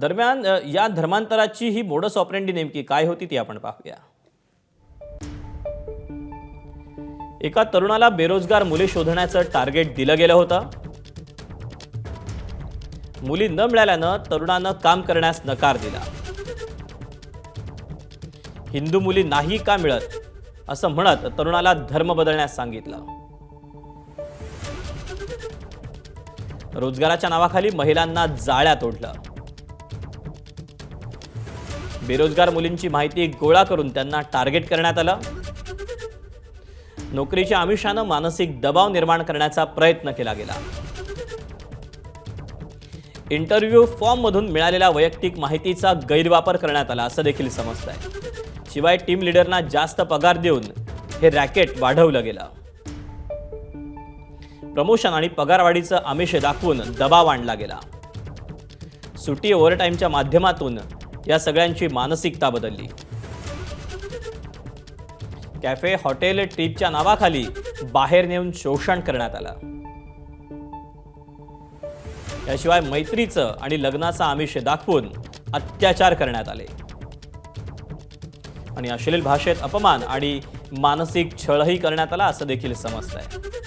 दरम्यान या धर्मांतराची ही modus operandi नेमकी काय होती ती आपण पाहूया। एका तरुणाला बेरोजगार मुली शोधण्याचं टार्गेट दिलं गेलं होतं। मुली न मिळाल्यानं तरुणानं काम करण्यास नकार दिला। हिंदू मुली नाही का मिळत असं म्हणत तरुणाला धर्म बदलण्यास सांगितलं। रोजगाराच्या नावाखाली महिलांना जाळ्यात ओढलं। बेरोजगार मुलींची माहिती गोळा करून त्यांना टार्गेट करण्यात आलं। नोकरीच्या आमिषानं मानसिक दबाव निर्माण करण्याचा प्रयत्न केला गेला। इंटरव्ह्यू फॉर्म मधून मिळालेल्या वैयक्तिक माहितीचा गैरवापर करण्यात आला असं देखील समजतंय। शिवाय टीम लीडरना जास्त पगार देऊन हे रॅकेट वाढवलं गेलं। प्रमोशन आणि पगारवाढीचं आमिष दाखवून दबाव आणला गेला। सुटी ओव्हरटाईमच्या माध्यमातून या सगळ्यांची मानसिकता बदलली। कॅफे हॉटेल ट्रिपच्या नावाखाली बाहेर नेऊन शोषण करण्यात आलं। याशिवाय मैत्रीचं आणि लग्नाचा आमिष दाखवून अत्याचार करण्यात आले आणि अश्लील भाषेत अपमान आणि मानसिक छळही करण्यात आला असं देखील समजतंय।